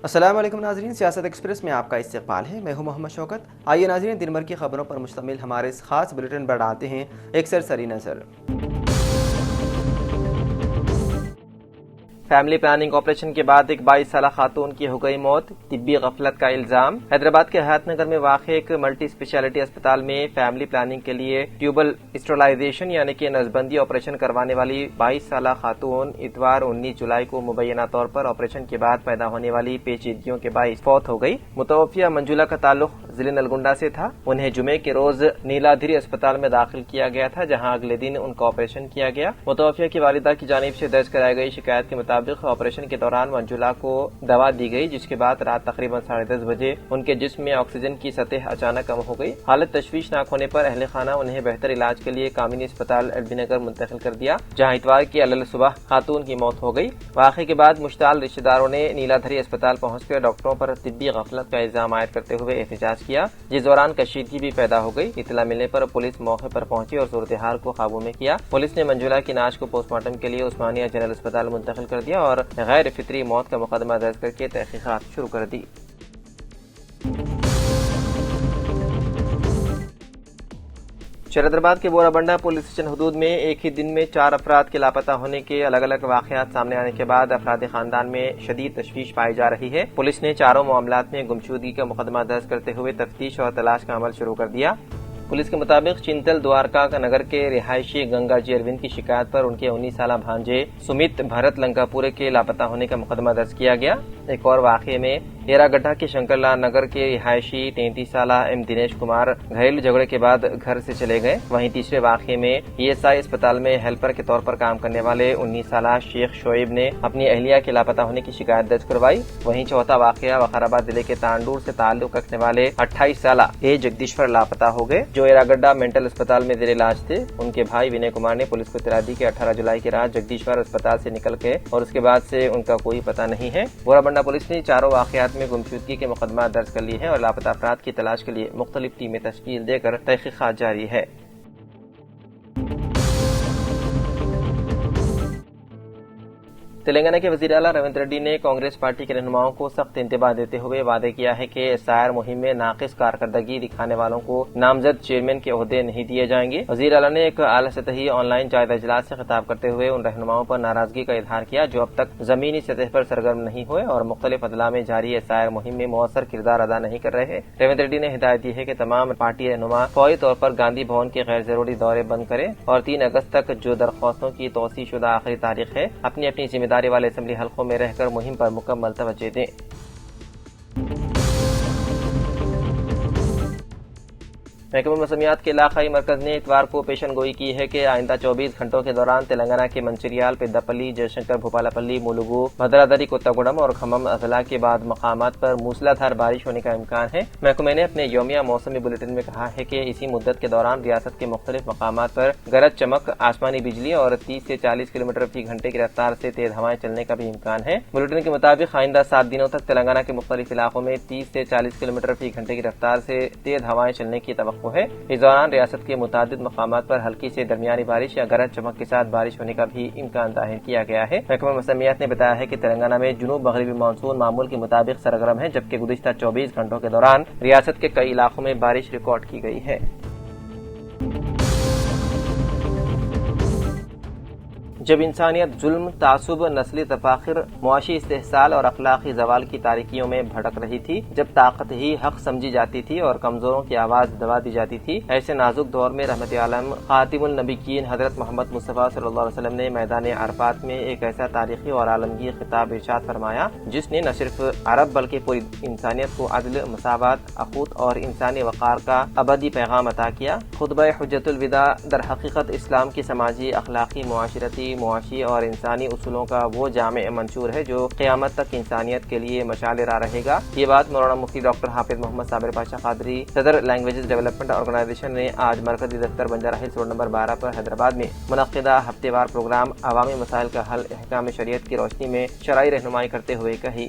السلام علیکم ناظرین، سیاست ایکسپریس میں آپ کا استقبال ہے۔ میں ہوں محمد شوکت۔ آئیے ناظرین، دن بھر کی خبروں پر مشتمل ہمارے اس خاص بلیٹن پر ڈالتے ہیں ایک سرسری نظر۔ فیملی پلاننگ آپریشن کے بعد ایک 22 سالہ خاتون کی ہو گئی موت، طبی غفلت کا الزام۔ حیدرآباد کے حیات نگر میں واقع ایک ملٹی اسپیشلٹی اسپتال میں فیملی پلاننگ کے لیے ٹیوبل اسٹرلائزیشن یعنی کہ نسبندی آپریشن کروانے والی 22 سالہ خاتون اتوار 19 جولائی کو مبینہ طور پر آپریشن کے بعد پیدا ہونے والی پیچیدگیوں کے باعث فوت ہو گئی۔ متوفیہ منجولا کا تعلق ضلع نلگنڈا سے تھا۔ انہیں جمعے کے روز نیلادھری اسپتال میں داخل کیا گیا تھا، جہاں اگلے دن ان کا آپریشن کیا گیا۔ متوفیہ کی والدہ کی جانب سے درج کرائی گئی شکایت کے مطابق آپریشن کے دوران منجولا کو دوا دی گئی، جس کے بعد رات تقریباً 10:30 بجے ان کے جسم میں آکسیجن کی سطح اچانک کم ہو گئی۔ حالت تشویشناک ہونے پر اہل خانہ انہیں بہتر علاج کے لیے کامینی اسپتال ایل بی نگر منتقل کر دیا، جہاں اتوار کی علل صبح خاتون کی موت ہو گئی۔ واقعے کے بعد مشتعل رشتہ داروں نے نیلادھری اسپتال پہنچ کر ڈاکٹروں پر طبی غفلت کا الزام عائد کرتے ہوئے احتجاج کیا، جس دوران کشیدگی بھی پیدا ہو گئی۔ اطلاع ملنے پر پولیس موقع پر پہنچی اور صورتحال کو قابو میں کیا۔ پولیس نے منجولا کی نعش کو پوسٹ مارٹم کے لیے عثمانیہ جنرل اسپتال منتقل کر دیا اور غیر فطری موت کا مقدمہ درج کر کے تحقیقات شروع کر دی۔ شہریار کے بورا بنڈا پولیس اسٹیشن حدود میں ایک ہی دن میں 4 افراد کے لاپتہ ہونے کے الگ الگ واقعات سامنے آنے کے بعد افراد خاندان میں شدید تشویش پائی جا رہی ہے۔ پولیس نے چاروں معاملات میں گمشدگی کا مقدمہ درج کرتے ہوئے تفتیش اور تلاش کا عمل شروع کر دیا۔ پولیس کے مطابق چنتل دوارکا نگر کے رہائشی گنگا جی اروند کی شکایت پر ان کے 19 سالہ بھانجے سمت بھرت لنکاپورے کے لاپتہ ہونے کا مقدمہ درج کیا گیا۔ ایک اور واقعے میں ایرا گڈھا کے شنکر لال نگر کے رہائشی 33 سالہ ایم دنیش کمار گھریلو جھگڑے کے بعد گھر سے چلے گئے۔ وہیں تیسرے واقعے میں ای ایس آئی اسپتال میں ہیلپر کے طور پر کام کرنے والے 19 سالہ شیخ شعیب نے اپنی اہلیہ کے لاپتہ ہونے کی شکایت درج کروائی۔ وہیں چوتھا واقعہ وقار آباد ضلع کے تانڈور سے تعلق رکھنے والے 28 سالہ اے جگدیشور لاپتہ ہو گئے، جو ایرا گڈھا مینٹل اسپتال میں زیر علاج تھے۔ ان کے بھائی ونے کمار نے پولیس کو اطلاع دی کہ 18 جولائی کی رات جگدیشور اسپتال سے نکل گئے اور اس کے بعد سے ان کا کوئی پتہ نہیں ہے۔ بورا بنڈا پولیس نے چاروں واقعات میں گمشدگی کے مقدمات درج کر لیے ہیں اور لاپتہ افراد کی تلاش کے لیے مختلف ٹیمیں تشکیل دے کر تحقیقات جاری ہے۔ تلنگانہ کے وزیر اعلیٰ ریونت ریڈی نے کانگریس پارٹی کے رہنماؤں کو سخت انتباہ دیتے ہوئے وعدے کیا ہے کہ ایس آئی آر مہم میں ناقص کارکردگی دکھانے والوں کو نامزد چیئرمین کے عہدے نہیں دیے جائیں گے۔ وزیر اعلیٰ نے ایک اعلیٰ سطحی آن لائن جائزہ اجلاس سے خطاب کرتے ہوئے ان رہنماؤں پر ناراضگی کا اظہار کیا جو اب تک زمینی سطح پر سرگرم نہیں ہوئے اور مختلف اضلاع میں جاری ایس آئی آر مہم میں مؤثر کردار ادا نہیں کر رہے۔ ریونت ریڈی نے ہدایت دی ہے کہ تمام پارٹی رہنما فوری طور پر گاندھی بھون کے غیر ضروری دورے بند کریں اور 3 اگست تک جو درخواستوں کی توسیع شدہ آخری تاریخ ہے اپنی اپنی ذمہ داری والے اسمبلی حلقوں میں رہ کر مہم پر مکمل توجہ دیں۔ محکمہ موسمیات کے علاقائی مرکز نے اتوار کو پیشن گوئی کی ہے کہ آئندہ 24 گھنٹوں کے دوران تلنگانہ کے منچریال، پیداپلی، جے شنکر، بھوپالاپلی، ملگو، بھدرادری، کوتاگوڑم اور کھمم اضلاع کے بعد مقامات پر موسلادھار بارش ہونے کا امکان ہے۔ محکمہ نے اپنے یومیہ موسمی بلیٹن میں کہا ہے کہ اسی مدت کے دوران ریاست کے مختلف مقامات پر گرج چمک، آسمانی بجلی اور 30 سے 40 کلومیٹر فی گھنٹے کی رفتار سے تیز ہوائیں چلنے کا بھی امکان ہے۔ بلیٹن کے مطابق آئندہ 7 دنوں تک تلنگانہ کے مختلف علاقوں میں 30 سے 40 کلومیٹر فی گھنٹے کی رفتار سے تیز ہوائیں چلنے کی توقع ہے۔ اس دوران ریاست کے متعدد مقامات پر ہلکی سے درمیانی بارش یا گرج چمک کے ساتھ بارش ہونے کا بھی امکان ظاہر کیا گیا ہے۔ محکمہ موسمیات نے بتایا ہے کہ تلنگانہ میں جنوب مغربی مانسون معمول کے مطابق سرگرم ہے، جبکہ گزشتہ 24 گھنٹوں کے دوران ریاست کے کئی علاقوں میں بارش ریکارڈ کی گئی ہے۔ جب انسانیت ظلم، تعصب، نسلی تفاخر، معاشی استحصال اور اخلاقی زوال کی تاریکیوں میں بھٹک رہی تھی، جب طاقت ہی حق سمجھی جاتی تھی اور کمزوروں کی آواز دبا دی جاتی تھی، ایسے نازک دور میں رحمت عالم خاتم النبیین حضرت محمد مصطفیٰ صلی اللہ علیہ وسلم نے میدان عرفات میں ایک ایسا تاریخی اور عالمگیر خطاب ارشاد فرمایا جس نے نہ صرف عرب بلکہ پوری انسانیت کو عدل، مساوات، اخوت اور انسانی وقار کا ابدی پیغام عطا کیا۔ خطبہ حجت الوداع در حقیقت اسلام کی سماجی، اخلاقی، معاشرتی، معاشی اور انسانی اصولوں کا وہ جامع منشور ہے جو قیامت تک انسانیت کے لیے مشعل راہ رہے گا۔ یہ بات مولانا مفتی ڈاکٹر حافظ محمد صابر پاشا قادری، صدر لینگویجز ڈیولپمنٹ آرگنائزیشن نے آج مرکزی دفتر بنجارہ ہلز روڈ نمبر 12 پر حیدرآباد میں منعقدہ ہفتے وار پروگرام عوامی مسائل کا حل احکام شریعت کی روشنی میں شرعی رہنمائی کرتے ہوئے کہی۔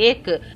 1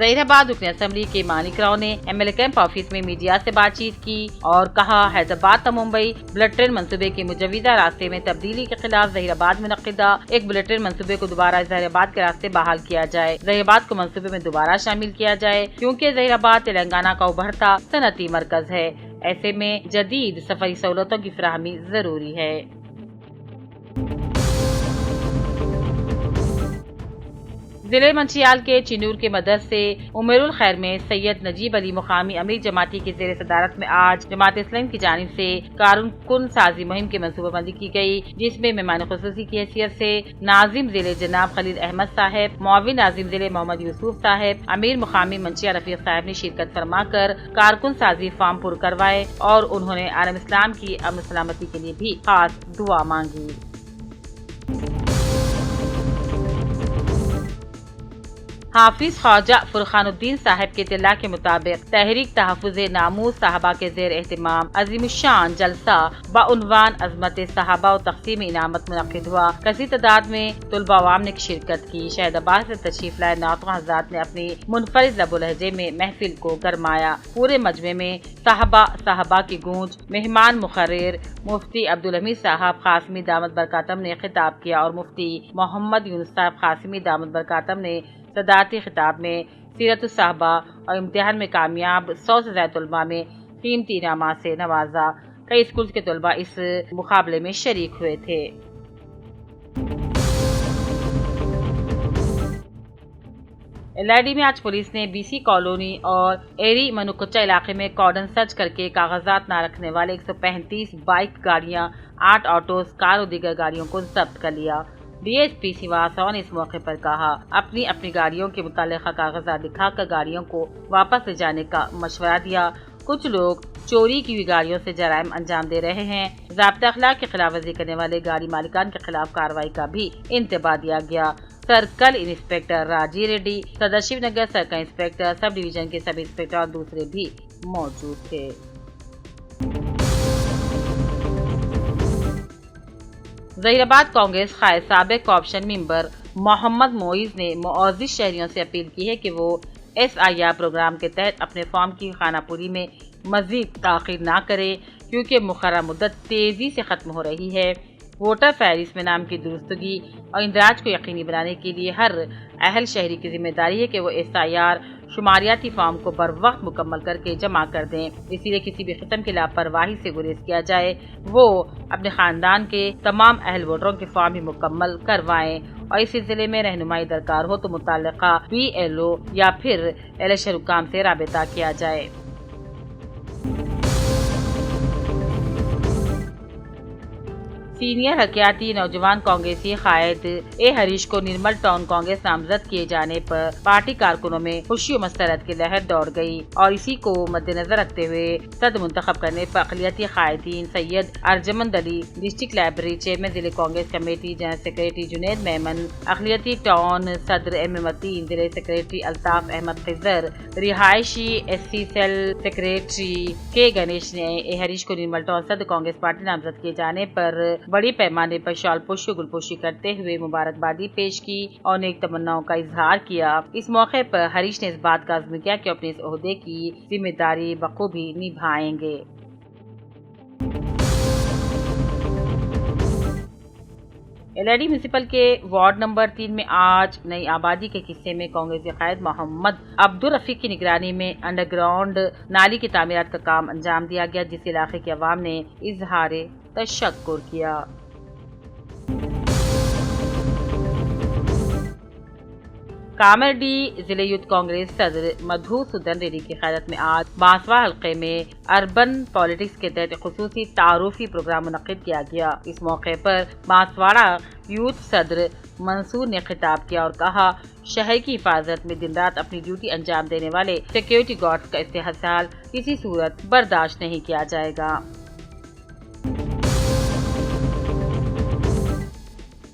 ظہیر آباد رکن اسمبلی کے مانک راؤ نے MLA کیمپ آفس میں میڈیا سے بات چیت کی اور کہا حیدرآباد تا ممبئی بلٹ ٹرین منصوبے کے مجوزہ راستے میں تبدیلی کے خلاف ظہیر آباد منعقدہ ایک بلٹ ٹرین منصوبے کو دوبارہ ظہیر آباد کے راستے بحال کیا جائے، ظہیر آباد کو منصوبے میں دوبارہ شامل کیا جائے کیونکہ ظہیر آباد تلنگانہ کا ابھرتا صنعتی مرکز ہے، ایسے میں جدید سفری سہولتوں کی فراہمی ضروری ہے۔ ضلع منچیال کے چنور کے مدرسے امیر الخیر میں سید نجیب علی مقامی امیر جماعتی کی زیر صدارت میں آج جماعت اسلامی کی جانب سے کارکن سازی مہم کی منصوبہ بندی کی گئی، جس میں مہمان خصوصی کی حیثیت سے ناظم ضلع جناب خلیل احمد صاحب، معاون ناظم ضلع محمد یوسف صاحب، امیر مقامی منچیا رفیق صاحب نے شرکت فرما کر کارکن سازی فارم پر کروائے اور انہوں نے عالم اسلام کی امن سلامتی کے لیے بھی خاص دعا مانگی۔ حافظ خواجہ فرقان الدین صاحب کے اطلاع کے مطابق تحریک تحفظ ناموس صحابہ کے زیر اہتمام عظیم الشان جلسہ بعنوان عظمت صحابہ و تقسیم انعامت منعقد ہوا۔ کثیر تعداد میں طلبہ عوام نے شرکت کی۔ شہید آباد سے تشریف لائے نعتخواں حضرات نے اپنی منفرد لب و لہجے میں محفل کو گرمایا۔ پورے مجمع میں صحابہ کی گونج، مہمان مقرر مفتی عبدالحمید صاحب قاسمی دامت برکاتم نے خطاب کیا اور مفتی محمد یونس صاحب قاسمی دامت برکاتم نے صدارتی خطاب میں سیرت الصحابہ اور امتحان میں کامیاب 100 سے زائد طلباء میں قیمتی انعامات سے نوازا۔ کئی اسکول کے طلباء اس مقابلے میں شریک ہوئے تھے۔ LID میں آج پولیس نے BC کالونی اور ایری منوکچا علاقے میں کارڈن سرچ کر کے کاغذات نہ رکھنے والے 135 بائک گاڑیاں، 8 آٹوز، کار اور دیگر گاڑیوں کو ضبط کر لیا۔ DSP سیواسو نے اس موقع پر کہا، اپنی گاڑیوں کے متعلقہ کاغذات دکھا کر گاڑیوں کو واپس لے جانے کا مشورہ دیا۔ کچھ لوگ چوری کی ہوئی گاڑیوں سے جرائم انجام دے رہے ہیں۔ ضابطہ اخلاق کی خلاف ورزی کرنے والے گاڑی مالکان کے خلاف کارروائی کا بھی انتباہ دیا گیا۔ سرکل انسپکٹر راجی ریڈی، صدر Shiv Nagar circle inspector, sub division کے سب انسپکٹر اور دوسرے بھی موجود تھے۔ ظہیر آباد کانگریس قائد سابق کوآپشن ممبر محمد معیز نے معزز شہریوں سے اپیل کی ہے کہ وہ SIR پروگرام کے تحت اپنے فارم کی خانہ پوری میں مزید تاخیر نہ کرے کیونکہ مقررہ مدت تیزی سے ختم ہو رہی ہے۔ ووٹر فہرست میں نام کی درستگی اور اندراج کو یقینی بنانے کے لیے ہر اہل شہری کی ذمہ داری ہے کہ وہ SIR شماریاتی فارم کو بر وقت مکمل کر کے جمع کر دیں۔ اسی لیے کسی بھی قسم کی لاپرواہی سے گریز کیا جائے، وہ اپنے خاندان کے تمام اہل ووٹروں کے فارم بھی مکمل کروائیں اور اس سلسلے میں رہنمائی درکار ہو تو متعلقہ BLO یا پھر الیکشن حکام سے رابطہ کیا جائے۔ سینئر حرکیاتی نوجوان کانگریسی قائد ہریش کو نرمل ٹاؤن کانگریس نامزد کیے جانے پر پارٹی کارکنوں میں خوشی و مسرت کی لہر دوڑ گئی اور اسی کو مد نظر رکھتے ہوئے صدر منتخب کرنے پر اقلیتی قائدین سید ارجمند علی، ڈسٹرکٹ لائبریری چیئرمین ضلع Congress committee, general secretary Junaid Memon, اقلیتی ٹاؤن صدر متین، ضلع سیکریٹری الطاف احمد خضر، رہائشی SC سیل سیکریٹری کے گنیش نے ہریش کو نرمل ٹاؤن صدر کانگریس پارٹی نامزد کیے جانے پر بڑی پیمانے پر شال پوشی و گل پوشی کرتے ہوئے مبارکبادی پیش کی اور نیک تمناؤں کا اظہار کیا۔ اس موقع پر ہریش نے اس بات کا عزم کیا کہ اپنے اس عہدے کی ذمہ داری بخوبی نبھائیں گے۔ LID میونسپل کے وارڈ نمبر 3 میں آج نئی آبادی کے حصے میں کانگریسی قائد محمد عبدالرفیق کی نگرانی میں انڈر گراؤنڈ نالی کی تعمیرات کا کام انجام دیا گیا، جس علاقے کے عوام نے اظہار تشکر کیا۔ کامرڈی ضلع یوتھ کانگریس صدر مدھوسودن ریڈی کی قیادت میں آج بانسواڑہ حلقے میں اربن پالیٹکس کے تحت خصوصی تعارفی پروگرام منعقد کیا گیا۔ اس موقع پر بانسواڑہ یوتھ صدر منصور نے خطاب کیا اور کہا، شہر کی حفاظت میں دن رات اپنی ڈیوٹی انجام دینے والے سیکیورٹی گارڈز کا استحصال کسی صورت برداشت نہیں کیا جائے گا۔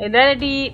LRD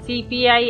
CPI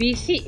BC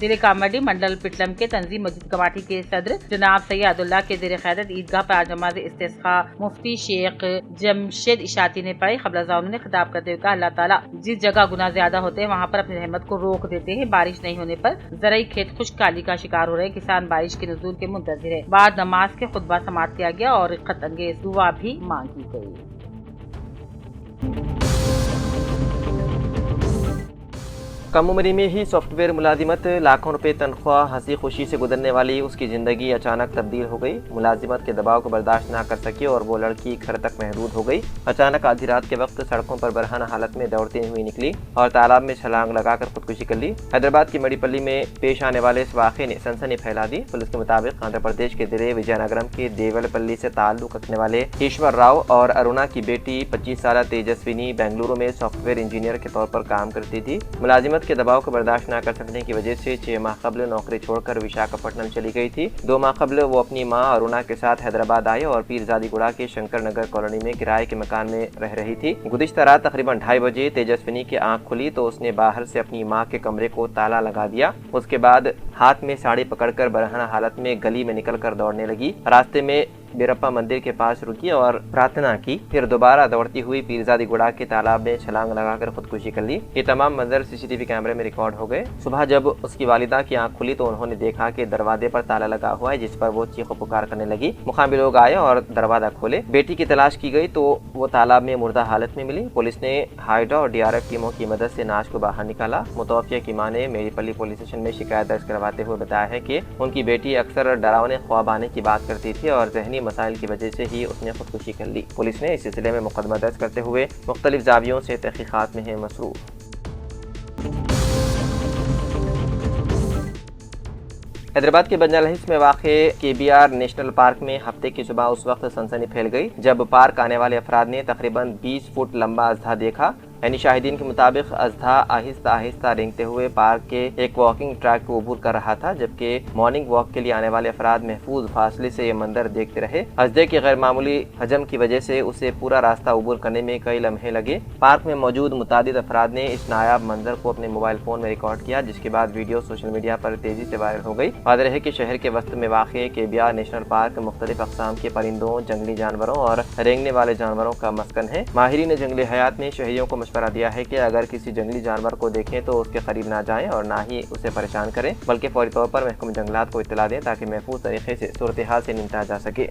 ضلع کامرڈی منڈل پٹلم کے تنظیم مسجد کمیٹی کے صدر جناب سید اللہ کے زیر قیادت عیدگاہ پر آج نماز استسقاء مفتی شیخ جمشید اشاعتی نے پڑھی۔ قبل ازاں انہوں نے خطاب کرتے ہوئے کہا اللہ تعالیٰ جس جگہ گناہ زیادہ ہوتے ہیں وہاں پر اپنی رحمت کو روک دیتے ہیں۔ بارش نہیں ہونے پر زرعی کھیت خشک کالی کا شکار ہو رہے، کسان بارش کے نزول کے منتظر ہے۔ بعد نماز کے خطبہ سماعت کیا گیا اور رقت انگیز دعا بھی مانگی گئی۔ کم عمری میں ہی سافٹ ویئر ملازمت، لاکھوں روپے تنخواہ، ہنسی خوشی سے گزرنے والی اس کی زندگی اچانک تبدیل ہو گئی۔ ملازمت کے دباؤ کو برداشت نہ کر سکی اور وہ لڑکی گھر تک محدود ہو گئی۔ اچانک آدھی رات کے وقت سڑکوں پر برہنہ حالت میں دوڑتی ہوئی نکلی اور تالاب میں چھلانگ لگا کر خودکشی کر لی۔ حیدرآباد کی مڑی پلی میں پیش آنے والے اس واقعے نے سنسنی پھیلا دی۔ پولیس کے مطابق آندھرا پردیش کے ضلع وجے نگرم کے دیول پلی سے تعلق رکھنے والے ایشور راؤ اور ارونا کی بیٹی 25 سالہ تیجسوینی بنگلورو میں سافٹ ویئر انجینئر کے طور پر کام کرتی تھی۔ ملازمت کے دباؤ کو برداشت نہ کر سکنے کی وجہ سے 6 ماہ قبل نوکری چھوڑ کر وشاکھاپٹنم چلی گئی تھی۔ 2 ماہ قبل وہ اپنی ماں ارونا کے ساتھ حیدرآباد آئی اور پیرزادی گڑا کے شنکر نگر کالونی میں کرائے کے مکان میں رہ رہی تھی۔ گزشتہ رات تقریباً 2:30 بجے تیجسوینی کی آنکھ کھلی تو اس نے باہر سے اپنی ماں کے کمرے کو تالا لگا دیا۔ اس کے بعد ہاتھ میں ساڑی پکڑ کر برہنہ حالت میں گلی میں نکل کر دوڑنے لگی۔ راستے میں بیرپا مندر کے پاس رکی اور پرارتھنا کی، پھر دوبارہ دوڑتی ہوئی پیرزادی گڑا کے تالاب میں چھلانگ لگا کر خودکشی کر لی۔ یہ تمام منظر CCTV کیمرے میں ریکارڈ ہو گئے۔ صبح جب اس کی والدہ کی آنکھ کھلی تو انہوں نے دیکھا کہ دروازے پر تالا لگا ہوا ہے، جس پر وہ چیخ و پکار کرنے لگی۔ مقامی لوگ آئے اور دروازہ کھولے۔ بیٹی کی تلاش کی گئی تو وہ تالاب میں مردہ حالت میں ملی۔ پولیس نے ہائیڈا اور DRF ٹیموں کی مدد سے نعش کو باہر نکالا۔ متوفیہ کی ماں نے میری پلی پولیس اسٹیشن میں شکایت درج کرواتے ہوئے بتایا ہے کہ ان کی بیٹی اکثر ڈراونے خواب آنے کی بات کرتی تھی اور ذہنی مسائل کی وجہ سے ہی اس نے خودکشی کر لی۔ پولیس نے اس سلسلے میں مقدمہ درج کرتے ہوئے مختلف زاویوں سے تحقیقات میں ہے مصروف۔ حیدرآباد کے بنجال ہلز میں واقع KBR نیشنل پارک میں ہفتے کی صبح اس وقت سنسنی پھیل گئی جب پارک آنے والے افراد نے تقریباً 20 فٹ لمبا اژدھا دیکھا۔ یعنی شاہدین کے مطابق اژدھا آہستہ آہستہ رینگتے ہوئے پارک کے ایک واکنگ ٹریک کو عبور کر رہا تھا، جبکہ مارننگ واک کے لیے آنے والے افراد محفوظ فاصلے سے یہ منظر دیکھتے رہے۔ اژدھے کے غیر معمولی حجم کی وجہ سے اسے پورا راستہ عبور کرنے میں کئی لمحے لگے۔ پارک میں موجود متعدد افراد نے اس نایاب منظر کو اپنے موبائل فون میں ریکارڈ کیا، جس کے بعد ویڈیو سوشل میڈیا پر تیزی سے وائرل ہو گئی۔ واضح ہے کہ شہر کے وسط میں واقع KBR نیشنل پارک مختلف اقسام کے پرندوں، جنگلی جانوروں اور رینگنے والے جانوروں کا مسکن ہے۔ ماہرین جنگلی حیات نے شہریوں کو مشورہ دیا ہے کہ اگر کسی جنگلی جانور کو دیکھیں تو اس کے قریب نہ جائیں اور نہ ہی اسے پریشان کریں، بلکہ فوری طور پر محکمہ جنگلات کو اطلاع دیں تاکہ محفوظ طریقے سے صورتحال سے نمٹا جا سکے۔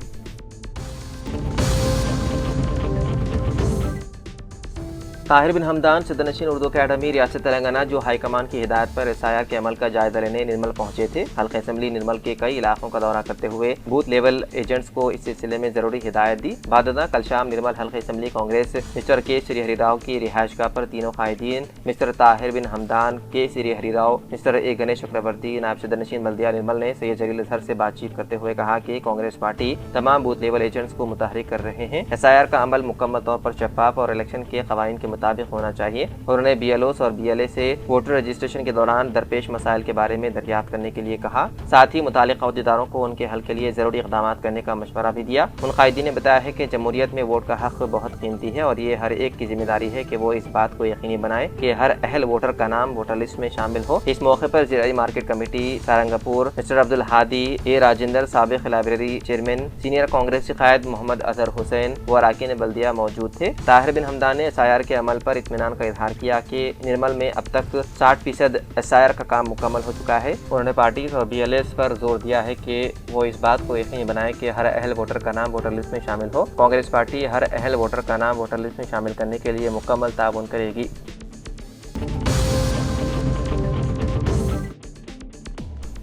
طاہر بن حمدان صدر نشین اردو اکیڈمی ریاست تلنگانہ جو ہائی کمان کی ہدایت پر SIR کے عمل کا جائزہ لینے نرمل پہنچے تھے۔ حلقہ اسمبلی نرمل کے کئی علاقوں کا دورہ کرتے ہوئے بوتھ لیول ایجنٹس کو اس سلسلے میں ضروری ہدایت دی۔ بعد ازاں کل شام نرمل حلقہ اسمبلی کانگریس مسٹر کے سری ہری راؤ کی رہائش گاہ پر تینوں قائدین مسٹر طاہر بن حمدان، کے سری ہری راؤ، مسٹر A گنیش چکرورتی، نائب صدر نشین بلدیہ نرمل نے سید جلیل اظہر سے بات چیت کرتے ہوئے کہا کہ کانگریس پارٹی تمام بوتھ لیول ایجنٹس کو متحرک کر رہے ہیں۔ SIR کا عمل مکمل طور پر شفاف اور الیکشن کے قوانین کے مطابق ہونا چاہیے۔ انہوں نے BLOs اور BLA سے ووٹر رجسٹریشن کے دوران درپیش مسائل کے بارے میں دریافت کرنے کے لیے کہا، ساتھ ہی متعلقہ عہدیداروں کو ان کے حل کے لیے ضروری اقدامات کرنے کا مشورہ بھی دیا۔ ان قائدین نے بتایا ہے کہ جمہوریت میں ووٹ کا حق بہت قیمتی ہے اور یہ ہر ایک کی ذمہ داری ہے کہ وہ اس بات کو یقینی بنائے کہ ہر اہل ووٹر کا نام ووٹر لسٹ میں شامل ہو۔ اس موقع پر ضلعی market committee Sarangpur mister Abdul Hadi A Rajendra, سابق لائبریری چیئرمین، سینئر کانگریسی قائد محمد اظہر حسین و اراکین بلدیہ موجود تھے۔ طاہر بن حمدان نے SIR کے عمل پر اطمینان کا اظہار کیا کہ نرمل میں اب تک 60% SIR کا کام مکمل ہو چکا ہے۔ انہوں نے پارٹیز اور BLAs پر زور دیا ہے کہ وہ اس بات کو یقینی بنائے کہ ہر اہل ووٹر کا نام ووٹر لسٹ میں شامل ہو۔ کانگریس پارٹی ہر اہل ووٹر کا نام ووٹر لسٹ میں شامل کرنے کے لیے مکمل تعاون کرے گی۔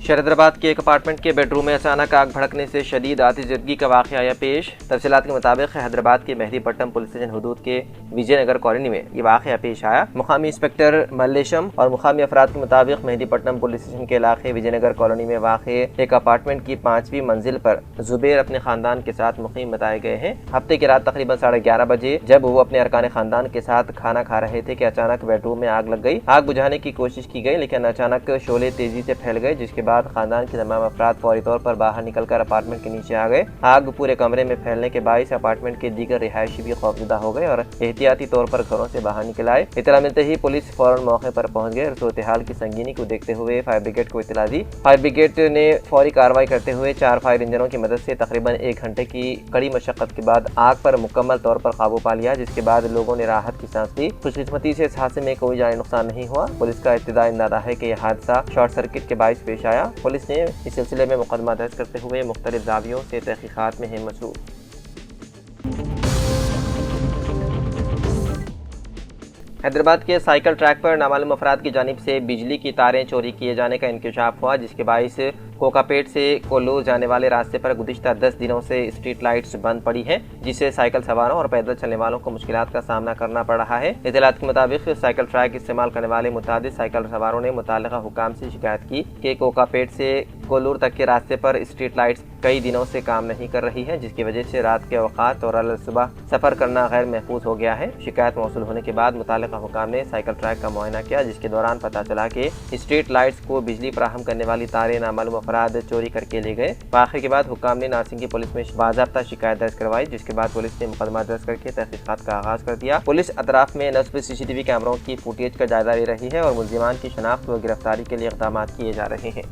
شہر حیدرآباد کے ایک اپارٹمنٹ کے بیڈ روم میں اچانک آگ بھڑکنے سے شدید آتش زدگی کا واقعہ آیا پیش۔ تفصیلات کے مطابق حیدرآباد کے مہدی پٹم پولیس اسٹیشن حدود کے وجے نگر کالونی میں یہ واقعہ پیش آیا۔ مقامی انسپکٹر ملیشم اور مقامی افراد کے مطابق مہدی پٹم پولیس اسٹیشن کے علاقے وجے نگر کالونی میں واقع ایک اپارٹمنٹ کی 5ویں منزل پر زبیر اپنے خاندان کے ساتھ مقیم بتائے گئے ہیں۔ ہفتے کی رات تقریباً 11:30 بجے جب وہ اپنے ارکان خاندان کے ساتھ کھانا کھا رہے تھے کہ اچانک بیڈ روم میں آگ لگ گئی۔ آگ بجھانے کی کوشش کی گئی لیکن اچانک شعلے تیزی سے پھیل گئے، جس کے بعد بعد خاندان کے تمام افراد فوری طور پر باہر نکل کر اپارٹمنٹ کے نیچے آ گئے۔ آگ پورے کمرے میں پھیلنے کے باعث اپارٹمنٹ کے دیگر رہائشی بھی خوفزدہ ہو گئے اور احتیاطی طور پر گھروں سے باہر نکل آئے۔ اطلاع ملتے ہی پولیس فوراً موقع پر پہنچ گئے اور صورتحال کی سنگینی کو دیکھتے ہوئے فائر بریگیڈ کو اطلاع دی۔ فائر بریگیڈ نے فوری کارروائی کرتے ہوئے 4 فائر انجنوں کی مدد سے تقریباً 1 گھنٹے کی کڑی مشقت کے بعد آگ پر مکمل طور پر قابو پا لیا، جس کے بعد لوگوں نے راحت کی سانس لی۔ خوش قسمتی سے اس حادثے میں کوئی جانی نقصان نہیں ہوا۔ پولیس کا ابتدائی اندازہ ہے کہ یہ حادثہ شارٹ سرکٹ کے باعث پیش آیا۔ پولیس نے اس سلسلے میں مقدمہ درج کرتے ہوئے مختلف زاویوں سے تحقیقات میں ہے مصروف۔ حیدرآباد کے سائیکل ٹریک پر نامعلوم افراد کی جانب سے بجلی کی تاریں چوری کیے جانے کا انکشاف ہوا، جس کے باعث کوکاپیٹ سے کولور جانے والے راستے پر گزشتہ 10 دنوں سے اسٹریٹ لائٹس بند پڑی ہیں، جس سے سائیکل سواروں اور پیدل چلنے والوں کو مشکلات کا سامنا کرنا پڑ رہا ہے۔ اطلاعات کے مطابق سائیکل ٹریک استعمال کرنے والے متعدد سائیکل سواروں نے متعلقہ حکام سے شکایت کی کہ کوکاپیٹ سے کولور تک کے راستے پر اسٹریٹ لائٹس کئی دنوں سے کام نہیں کر رہی ہے، جس کی وجہ سے رات کے اوقات اور صبح سفر کرنا غیر محفوظ ہو گیا ہے۔ شکایت موصول ہونے کے بعد متعلقہ حکام نے سائیکل ٹریک کا معائنہ کیا، جس کے دوران پتہ چلا کہ اسٹریٹ لائٹس کو بجلی فراہم کرنے والی تاریں نامعلوم افراد چوری کر کے لے گئے۔ واقعے کے بعد حکام نے نارسنگی پولیس میں باضابطہ شکایت درج کروائی، جس کے بعد پولیس نے مقدمہ درج کر کے تحقیقات کا آغاز کر دیا۔ پولیس اطراف میں نصب CCTV کیمروں کی فوٹیج کا جائزہ لے رہی ہے اور ملزمان کی شناخت و گرفتاری کے لیے اقدامات کیے جا رہے ہیں۔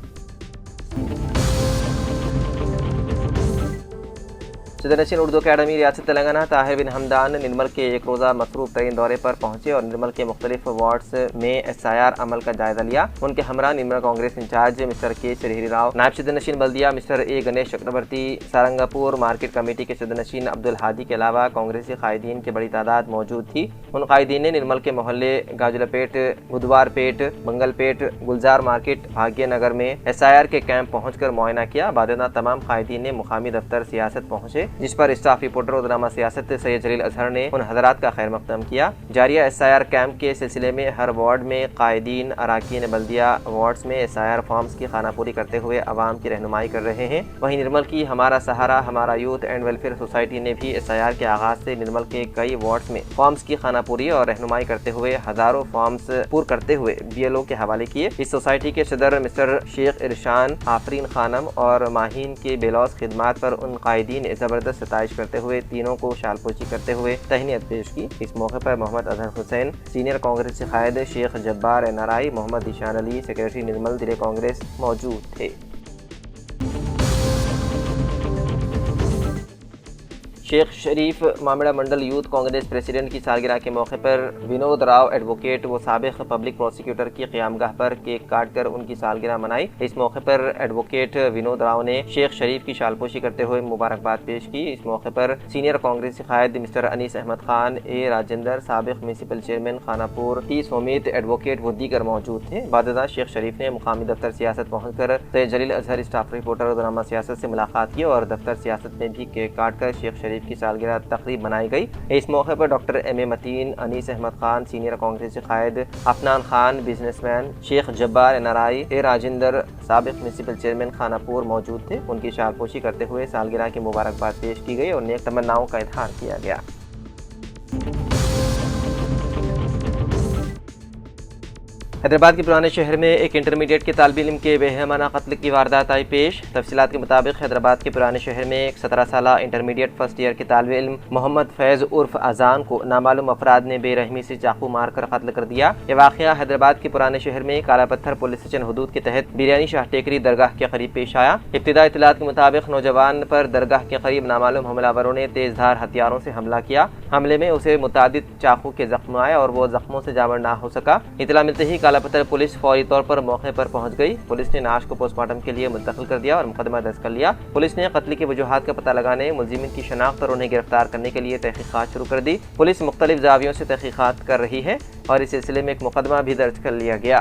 صدر نشین اردو اکیڈمی ریاست تلنگانہ طاہر بن حمدان نرمل کے ایک روزہ مصروف ترین دورے پر پہنچے اور نرمل کے مختلف وارڈز میں SIR عمل کا جائزہ لیا۔ ان کے ہمراہ نرمل کانگریس انچارج مسٹر کے شریہری راؤ، نائب صدر نشین بلدیہ mister A Ganesh Chakravarti, Sarangapur market committee کے صدر نشین عبدالہادی کے علاوہ کانگریسی قائدین کی بڑی تعداد موجود تھی۔ ان قائدین نے نرمل کے محلے گاجلا پیٹ، بدوار پیٹ، منگل پیٹ، گلزار مارکیٹ، بھاگیہ نگر میں SIR کے کیمپ پہنچ کر معائنہ کیا۔ بعد ازاں تمام قائدین نے مقامی دفتر سیاست پہنچے، جس پر اسٹاف رپورٹر و ڈرامہ سیاست سید جلیل اظہر نے ان حضرات کا خیر مقدم کیا۔ جاریہ SIR کیمپ کے سلسلے میں ہر وارڈ میں قائدین اراکین بلدیہ وارڈز میں SIR فارمز کی خانہ پوری کرتے ہوئے عوام کی رہنمائی کر رہے ہیں۔ وہیں نرمل کی ہمارا سہارا ہمارا یوتھ اینڈ ویلفیئر سوسائٹی نے بھی SIR کے آغاز سے نرمل کے کئی وارڈز میں فارمز کی خانہ پوری اور رہنمائی کرتے ہوئے ہزاروں فارمز پور کرتے ہوئے BLO کے حوالے کیے۔ اس سوسائٹی کے صدر مسٹر شیخ ارشان آفرین خانم اور ماہین کے بے لوث خدمات پر ان قائدین نے زبردست ستائش کرتے ہوئے تینوں کو شال پوشی کرتے ہوئے تہنیت پیش کی۔ اس موقع پر محمد اظہر حسین سینئر کانگریسی قائد، شیخ جبار NRI، محمد ذیشان علی سیکریٹری نرمل ضلع کانگریس موجود تھے۔ شیخ شریف مامڑا منڈل یوتھ کانگریس پریزیڈنٹ کی سالگرہ کے موقع پر ونود راؤ ایڈوکیٹ و سابق پبلک پروسیکیوٹر کی قیامگاہ پر کیک کاٹ کر ان کی سالگرہ منائی۔ اس موقع پر ایڈوکیٹ ونود راؤ نے شیخ شریف کی شال پوشی کرتے ہوئے مبارکباد پیش کی۔ اس موقع پر سینئر کانگریسی قائد مسٹر انیس احمد خان، A راجندر، سابق میونسپل چیئرمین خانہ پور T سومیت ایڈوکیٹ و دیگر موجود تھے۔ بعد ازاں شیخ شریف نے مقامی دفتر سیاست پہنچ کر سید جلیل اظہر اسٹاف رپورٹر و ڈرامہ سیاست سے ملاقات کی اور دفتر سیاست میں بھی کیک کاٹ کر شیخ شریف کی سالگرہ تقریب منائی گئی۔ اس موقع پر ڈاکٹر M.A. متین، انیس احمد خان سینئر کانگریسی قائد، Afnan Khan business man, Sheikh Jabbar NRI، A Rajendra سابق میونسپل چیئرمین خانہ پور موجود تھے۔ ان کی شال پوشی کرتے ہوئے سالگرہ کی مبارکباد پیش کی گئی اور نیک تمناؤں کا اظہار کیا گیا۔ حیدرآباد کے پرانے شہر میں ایک انٹرمیڈیٹ کے طالب علم کے بے رحمانہ قتل کی واردات آئی پیش۔ تفصیلات کے مطابق حیدرآباد کے پرانے شہر میں ایک 17 سالہ انٹرمیڈیٹ فرسٹ ایئر کے طالب علم محمد فیض عرف اذان کو نامعلوم افراد نے بے رحمی سے چاقو مار کر قتل کر دیا۔ یہ واقعہ حیدرآباد کے پرانے شہر میں کالا پتھر پولیس اسٹیشن حدود کے تحت بریانی شاہ ٹیکری درگاہ کے قریب پیش آیا۔ ابتدائی اطلاعات کے مطابق نوجوان پر درگاہ کے قریب نامعلوم حملہ آوروں نے تیز دھار ہتھیاروں سے حملہ کیا۔ حملے میں اسے متعدد چاقو کے زخم آئے اور وہ زخموں سے جامع نہ ہو سکا۔ اطلاع ملتے ہی کالا پتھر پولیس فوری طور پر موقع پر پہنچ گئی۔ پولیس نے نعش کو پوسٹ مارٹم کے لیے منتقل کر دیا اور مقدمہ درج کر لیا۔ پولیس نے قتل کی وجوہات کا پتہ لگانے، ملزمین کی شناخت اور انہیں گرفتار کرنے کے لیے تحقیقات شروع کر دی۔ پولیس مختلف زاویوں سے تحقیقات کر رہی ہے اور اس سلسلے میں ایک مقدمہ بھی درج کر لیا گیا۔